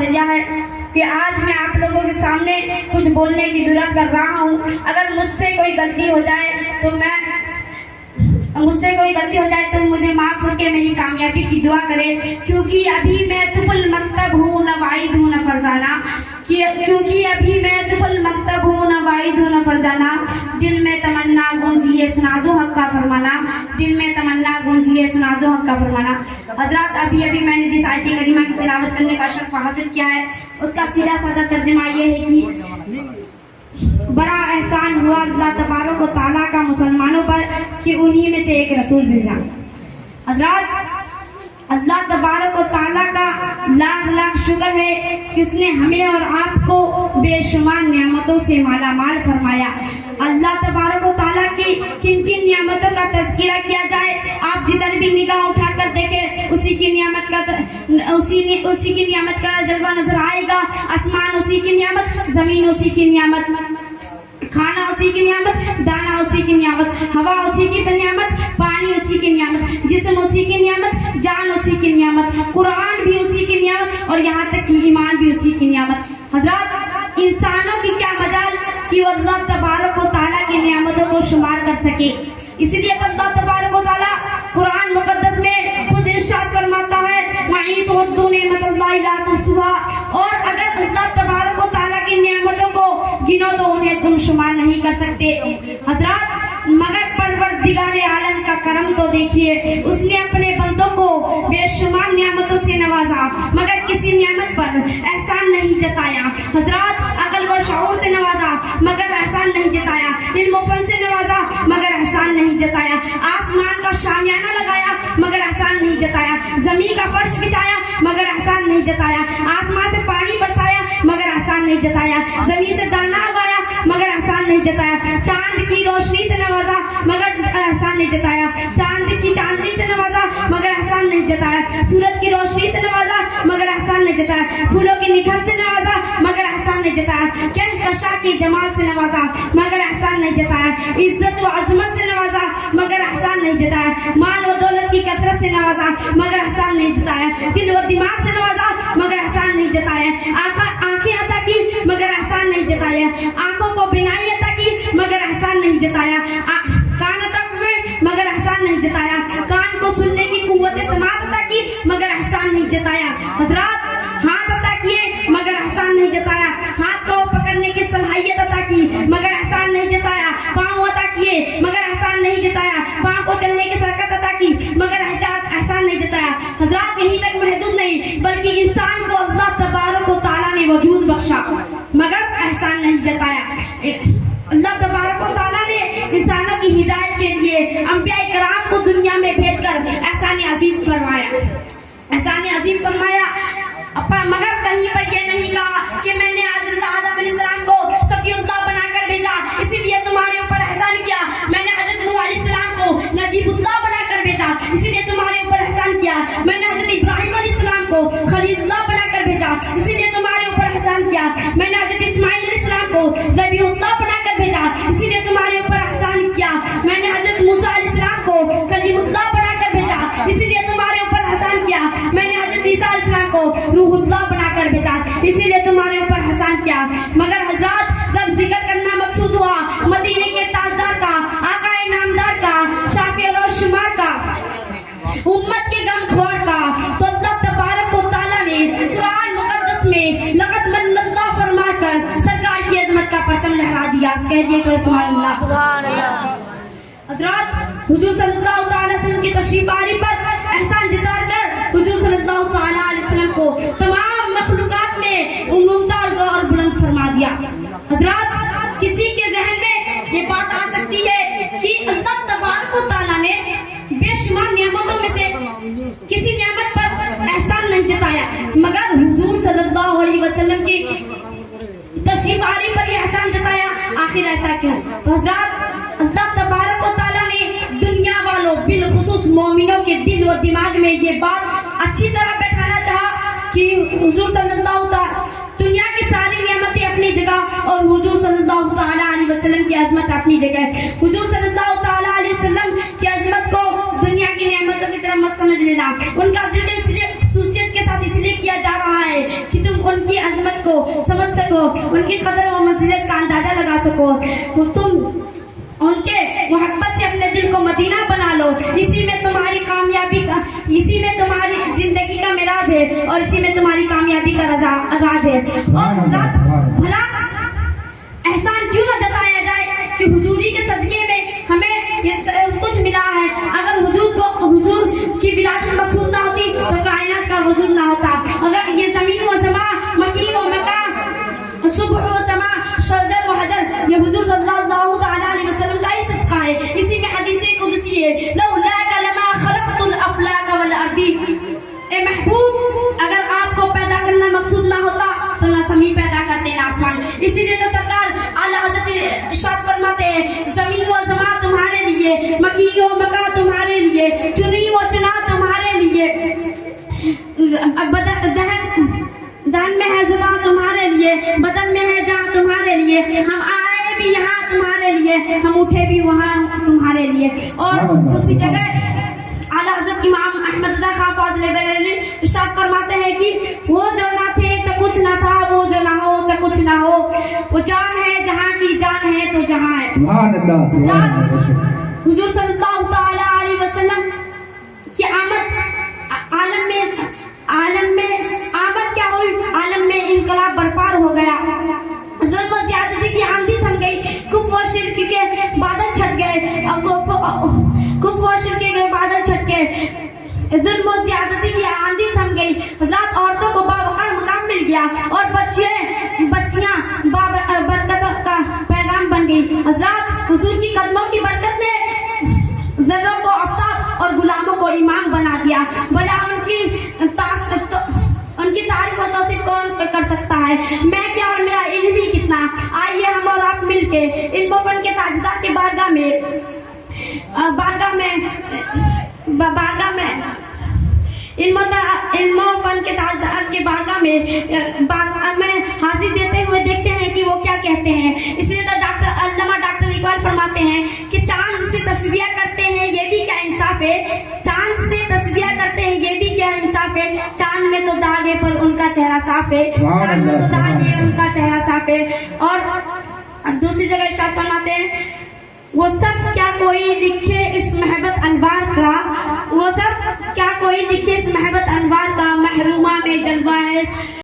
ذریعہ ہے کہ آج میں آپ لوگوں کے سامنے کچھ بولنے کی جرات کر رہا ہوں. اگر مجھ سے کوئی غلطی ہو جائے تو مجھے معاف کر کے میری کامیابی کی دعا کرے, کیونکہ ابھی میں طفل مکتب ہوں نہ واعد ہوں نہ فرزانہ, دل میں تمنا گونجیے سنا دو حق کا فرمانا. حضرات, ابھی میں نے جس آیت کریمہ کی تلاوت کرنے کا شرف حاصل کیا ہے اس کا سیدھا سادہ ترجمہ یہ ہے کہ بڑا احسان ہوا اللہ تبارک و تعالیٰ کا مسلمانوں پر کہ انہی میں سے ایک رسول بھیجا. حضرات, اللہ تبارک و تعالیٰ کا لاکھ لاکھ شکر ہے کہ اس نے ہمیں اور آپ کو بے شمار نعمتوں سے مالا مال فرمایا. اللہ تبارک و تعالیٰ کی کن کن نعمتوں کا تذکرہ کیا جائے, آپ جدھر بھی نگاہ اٹھا کر دیکھیں اسی کی نعمت کا جلوہ نظر آئے گا. آسمان اسی کی نعمت, زمین اسی کی نعمت, کھانا اسی کی نعمت, دانا اسی کی نعمت, ہوا اسی کی نعمت, پانی اسی کی نعمت, جسم اسی کی نعمت, جان اسی کی نعمت, قرآن بھی اسی کی نعمت, اور یہاں تک کہ ایمان بھی اسی کی نعمت. حضرات, انسانوں کی کیا مجال کہ وہ اللہ تبارک و تعالیٰ کی نعمتوں کو شمار کر سکے. اسی لیے اللہ تبارک و تعالیٰ قرآن مقدس میں خود ارشاد فرماتا ہے وَإِن تَعُدُّوا نِعْمَتَ اللَّهِ لَا تُحْصُوهَا, اور اگر اللہ تبارک و تعالیٰ کی نعمتوں کو گنو تو انہیں تم شمار نہیں کر سکتے. حضرات, مگر پروردگار عالم کا کرم تو دیکھیے, اس نے اپنے بندوں کو بے شمار نعمتوں سے نوازا مگر کسی نعمت پر احسان نہیں جتایا. حضرات, عقل و شعور سے نوازا مگر احسان نہیں جتایا, علم و فن سے نوازا مگر احسان نہیں جتایا, آسمان کا شامیانہ لگایا مگر احسان نہیں جتایا, زمین کا فرش بچھایا مگر احسان نہیں جتایا, آسمان سے پانی برسایا مگر احسان نہیں جتایا, زمین سے دانا اگایا مگر احسان نہیں جتایا, چاند کی روشنی سے نوازا مگر احسان نہیں جتایا, چاند کی چاندنی سے نوازا مگر احسان نہیں جتایا, سورج کی روشنی سے نوازا مگر احسان نہیں جتایا, پھولوں کی نکھر سے نوازا مگر احسان نہیں جتایا, کہکشاں کی جمال سے نوازا مگر احسان نہیں جتایا, عزت و عظمت سے نوازا مگر احسان نہیں جتایا, مال و دولت کی کثرت سے نوازا مگر احسان نہیں جتایا, دل و دماغ سے نوازا مگر احسان نہیں جتایا, آنکھیں عطا کی مگر احسان نہیں جتایا, آنکھوں کو بینائی عطا کی مگر احسان نہیں جتایا, کان عطا ہوئے مگر احسان نہیں جتایا, کان کو سننے کی قوت سماعت عطا کی مگر احسان نہیں جتایا. حضرات, ہاتھ عطا کیے مگر احسان نہیں جتایا, ہاتھ کو پکڑنے کی صلاحیت عطا کی مگر احسان نہیں جتایا, پاؤں عطا کیے مگر احسان نہیں جتایا, پاؤں کو چلنے کی سرکت عطا کی مگر احسان نہیں جتایا. حضرات, یہیں تک محدود نہیں بلکہ انسان کو اللہ تبارک و تعالیٰ نے وجود بخشا مگر احسان نہیں جتایا. اللہ تبارک و تعالیٰ نے انسانوں کی ہدایت کے لیے انبیاء کرام کو دنیا میں بھیج کر احسان عظیم فرمایا, مگر کہیں پر یہ نہیں کہا کہ میں نے حضرت آدم علیہ السلام کو صفی اللہ بنا کر بھیجا اسی لیے تمہارے اوپر احسان کیا, میں نے حضرت نوح علیہ السلام کو نجیب اللہ بنا کر بھیجا اسی لیے تمہارے اوپر احسان کیا, میں نے حضرت ابراہیم علیہ السلام کو خلیل اللہ بنا کر بھیجا اسی لیے تمہارے اوپر احسان کیا, میں نے حضرت اسماعیل علیہ السلام کو ذبیح اللہ بنا کر بھیجا اسی لیے تمہارے اوپر احسان کیا, میں نے حضرت موسیٰ علیہ السلام کو کلیم اللہ بنا کر بھیجا اسی لیے تمہارے اوپر احسان کیا, میں نے حضرت عیسیٰ علیہ السلام کو روح اللہ بنا کر بھیجا اسی لیے تمہارے اوپر احسان کیا. مگر حضرات, جب ذکر کرنا مقصود ہوا مدینے کے تاجدار کا, آقا نامدار کا, شافع اور شمار کا, امت کے غم خوار کا, تو اللہ تبارک و تعالیٰ نے قرآن مقدس میں لقد من اللہ فرما کر سرکار کی عظمت کا پرچم لہرا دیا. کہہ دیے کہ سبحان اللہ. حضرات, حضور صلی اللہ تعالی وسلم کی تشریف آوری پر احسان جتار کر حضور صلی اللہ تعالی علیہ وسلم کو تمام مخلوقات میں ممتاز اور بلند فرما دیا. حضرات, کسی کے ذہن میں یہ بات آ سکتی ہے کہ اللہ تبارک و تعالیٰ نے بے شمار نعمتوں میں سے کسی نعمت پر احسان نہیں جتایا مگر حضور صلی اللہ علیہ وسلم کی تشریف آوری پر یہ احسان جتایا, آخر ایسا کیوں؟ تو حضرات, اللہ تبارک و تعالیٰ نے دنیا والوں بالخصوص مومنوں کے دل و دماغ میں یہ بات اچھی طرح بیٹھانا چاہا کہ حضور صلی اللہ تعالیٰ دنیا کی ساری نعمتیں اپنی جگہ اور حضور صلی اللہ تعالیٰ علیہ وسلم کی عظمت اپنی جگہ. حضور صلی اللہ تعالیٰ علیہ وسلم کی عظمت کو دنیا کی طرح مت سمجھ لینا. ان کا ذکر اس لیے خصوصیت کے ساتھ اس لیے کیا جا رہا ہے کہ تم ان ان کی قدر و منزلت کا اندازہ لگا سکو. تم ان کے محبت سے اپنے دل کو مدینہ بنا لو. اسی میں تمہاری کامیابی کا، اسی میں تمہاری زندگی کا معراج ہے اور اسی میں تمہاری کامیابی کا راز ہے. اور بھلا احسان کیوں نہ جتایا جائے کہ حضوری کے صدقے میں ہمیں یہ سب کچھ ملا ہے. اگر حضور کی ولادت مقصود نہ ہوتی تو کائنات کا وجود نہ ہوتا. اگر یہ زمین و زمان، مکین و مکان، صبح و سما، شجر و حجر، یہ حضور صلی اللہ تعالی علیہ وسلم کا ہی صدقہ ہے. اسی میں حدیث قدسی ہے، لولاک لما خلقت الافلاک والارض. اے محبوب، اگر آپ کو پیدا کرنا مقصود نہ ہوتا تو نہ زمین پیدا کرتے نہ آسمان. اسی لیے تو سرکار اعلیٰ حضرت ارشاد فرماتے ہیں، زمین و زمان تمہارے لیے، مکی و مکا تمہارے لیے، چنی و چنا تمہارے لیے، دہن میں ہے زبان تمہارے لیے، بدن میں ہے جان تمہارے لیے. ہم آئے بھی یہاں تمہارے لیے، ہم اٹھے بھی وہاں تمہارے لیے. اور دوسری جگہ اعلیٰ حضرت امام احمد رضا خان فاضل بریلوی ارشاد فرماتے ہیں کہ وہ جو نہ تھے تو کچھ نہ تھا، وہ جو نہ ہو تو کچھ نہ ہو. وہ جان ہے جہاں کی، جان ہے تو جہاں ہے. سبحان اللہ، سبحان اللہ. حضور صلی اللہ تعالی علیہ وسلم کی آمد عالم میں آمد کیا ہوئی؟ عالم میں انقلاب برپا ہو گیا. ظلم و زیادتی کی آندھی تھم گئی، کفر و شرک کے بادل چھٹ گئے. کفر و شرک کے بادل چھٹ گئے، ظلم و زیادتی کی آندھی تھم گئی. حضرات عورتوں کو باوقار مقام مل گیا اور بچیاں برکت کا پیغام بن گئی. حضرات حضور کی قدموں کی برکت نے ذروں کو آفتاب اور غلاموں کو امام بنا دیا. بھلا ان کی تعریف و توصیف کون کر سکتا ہے؟ میں کیا اور میرا علم ہی کتنا. آئیے ہم اور آپ مل کے علم و فن کے تاجدار کے بارگاہ میں علم و فن کے تاجدار کے بارگاہ میں حاضر دیتے ہوئے دیکھتے ہیں کہ وہ کیا کہتے ہیں. اس لیے تو علامہ ڈاکٹر اقبال فرماتے ہیں کہ چاند سے تشبیہ کرتے ہیں یہ بھی کیا انصاف ہے، چاند سے تشبیہ کرتے ہیں یہ بھی کیا انصاف ہے. چاند میں تو داغ ہے پر ان کا چہرہ صاف ہے، چاند میں تو داغ ہے ان کا چہرہ صاف ہے. اور دوسری جگہ ارشاد فرماتے ہیں، وہ سب کیا کوئی دکھے اس محبت انوار کا، وہ سب کیا کوئی دکھے اس محبت انوار کا، محرومہ میں جلوہ ہے